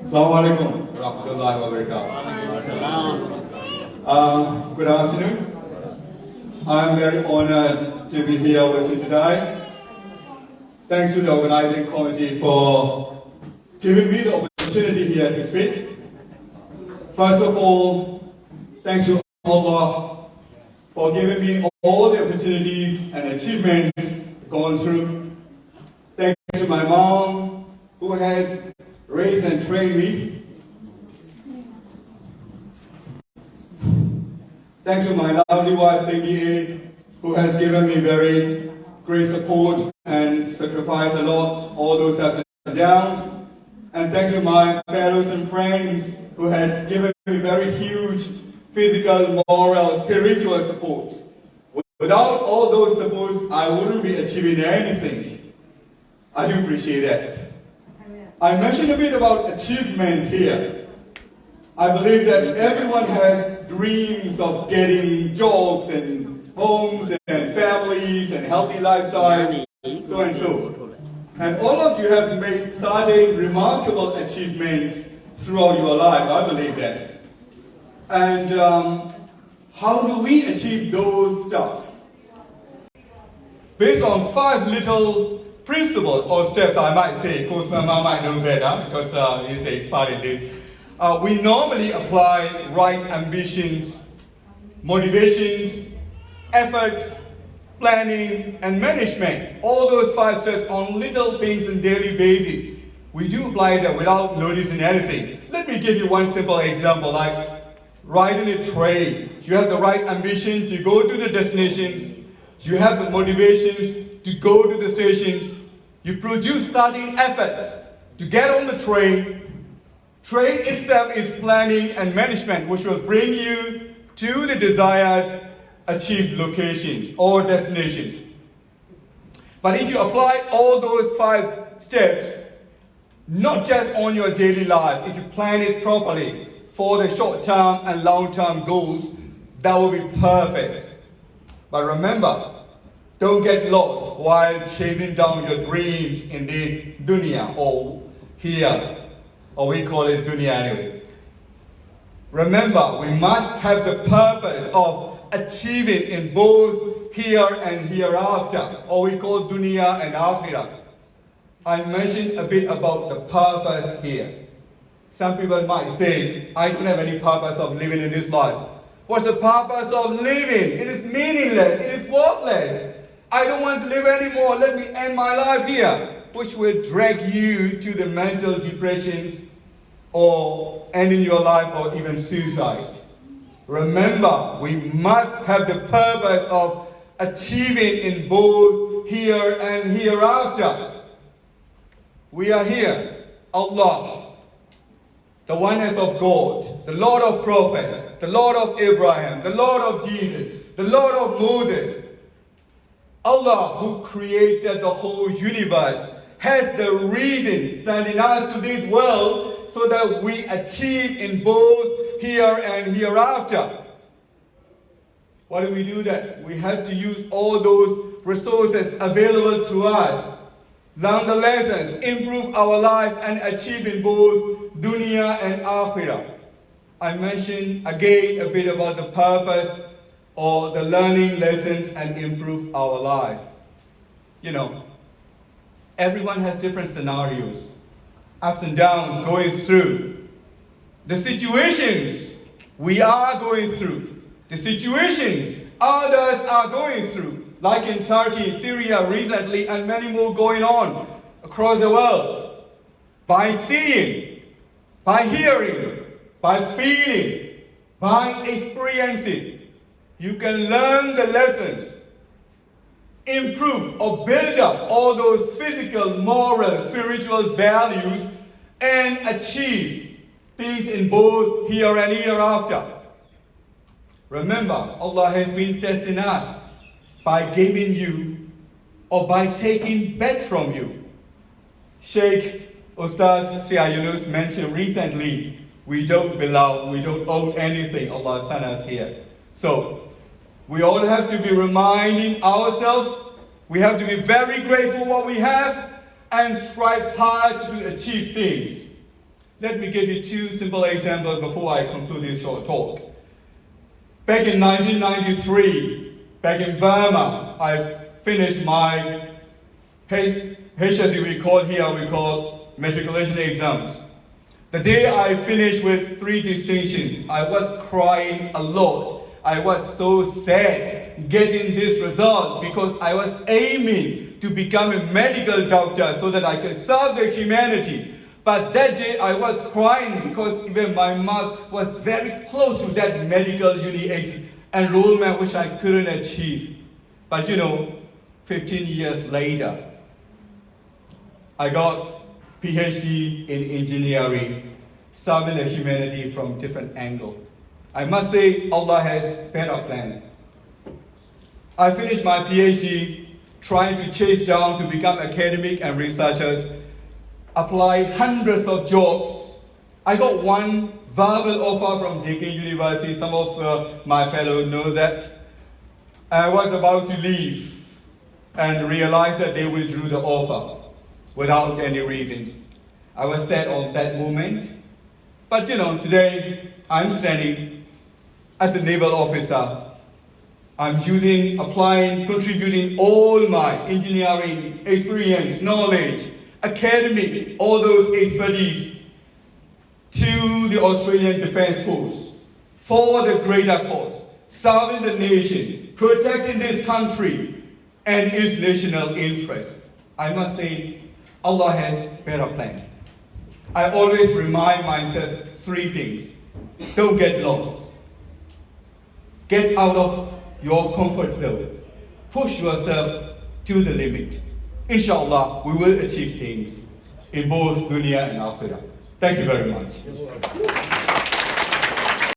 Assalamu alaikum warahmatullahi wabarakatuh. Good afternoon. I'm very honored to be here with you today. Thanks to the organizing committee for giving me the opportunity here to speak. First of all, thanks to Allah for giving me all the opportunities and achievements gone through. Thanks to my mom who has raised and trained me. Thanks to my lovely wife, Lady A, who has given me very great support and sacrificed a lot, all those ups and downs. And thanks to my fellows and friends who had given me very huge physical, moral, spiritual support. Without all those supports, I wouldn't be achieving anything. I do appreciate that. I mentioned a bit about achievement here. I believe that everyone has dreams of getting jobs and homes and families and healthy lifestyles, so and so. And all of you have made certain remarkable achievements throughout your life, I believe that. And how do we achieve those stuff? Based on 5 little principles or steps, I might say, Coach Mama might know better because he's an expert in this. We normally apply right ambitions, motivations, efforts, planning, and management. All those 5 steps on little things on daily basis. We do apply that without noticing anything. Let me give you one simple example, like riding a train. You have the right ambition to go to the destinations. You have the motivations to go to the stations. You produce certain efforts to get on the train. Train itself is planning and management, which will bring you to the desired achieved locations or destinations. But if you apply all those 5 steps, not just on your daily life, if you plan it properly for the short-term and long-term goals, that will be perfect. But remember, don't get lost while chasing down your dreams in this dunya or here, or we call it dunya anyway. Remember, we must have the purpose of achieving in both here and hereafter, or we call dunya and akhirah. I mentioned a bit about the purpose here. Some people might say, I don't have any purpose of living in this life. What's the purpose of living? It is meaningless, it is worthless. I don't want to live anymore, let me end my life here, which will drag you to the mental depressions or ending your life or even suicide. Remember, we must have the purpose of achieving in both here and hereafter. We are here, Allah, the oneness of God, the Lord of Prophet, the Lord of Abraham, the Lord of Jesus, the Lord of Moses. Allah, who created the whole universe, has the reason sending us to this world so that we achieve in both here and hereafter. Why do we do that? We have to use all those resources available to us, learn the lessons, improve our life, and achieve in both dunya and akhirah. I mentioned again a bit about the purpose or the learning lessons and improve our life. You know, everyone has different scenarios, ups and downs going through. The situations we are going through, the situations others are going through, like in Turkey, Syria recently, and many more going on across the world. By seeing, by hearing, by feeling, by experiencing, you can learn the lessons, improve or build up all those physical, moral, spiritual values, and achieve things in both here and hereafter. Remember, Allah has been testing us by giving you or by taking back from you. Sheikh Ustaz Sia Yunus mentioned recently, we don't belong, we don't own anything. Allah sent us here. So, we all have to be reminding ourselves, we have to be very grateful for what we have and strive hard to achieve things. Let me give you two simple examples before I conclude this short talk. Back in 1993, back in Burma, I finished my HSC, we call matriculation exams. The day I finished with 3 distinctions, I was crying a lot. I was so sad getting this result because I was aiming to become a medical doctor so that I could serve the humanity. But that day I was crying because even my mark was very close to that medical uni enrollment which I couldn't achieve. But 15 years later, I got PhD in engineering, serving the humanity from different angle. I must say Allah has better plan. I finished my PhD trying to chase down to become academic and researchers, applied hundreds of jobs. I got one verbal offer from Deakin University. Some of my fellows know that. I was about to leave and realized that they withdrew the offer without any reasons. I was sad on that moment. But today I'm standing as a naval officer. I'm applying, contributing all my engineering experience, knowledge, academic, all those expertise to the Australian Defence Force for the greater cause, serving the nation, protecting this country and its national interest. I must say, Allah has better plan. I always remind myself 3 things. Don't get lost. Get out of your comfort zone. Push yourself to the limit. Inshallah, we will achieve things in both dunya and akhirah. Thank you very much.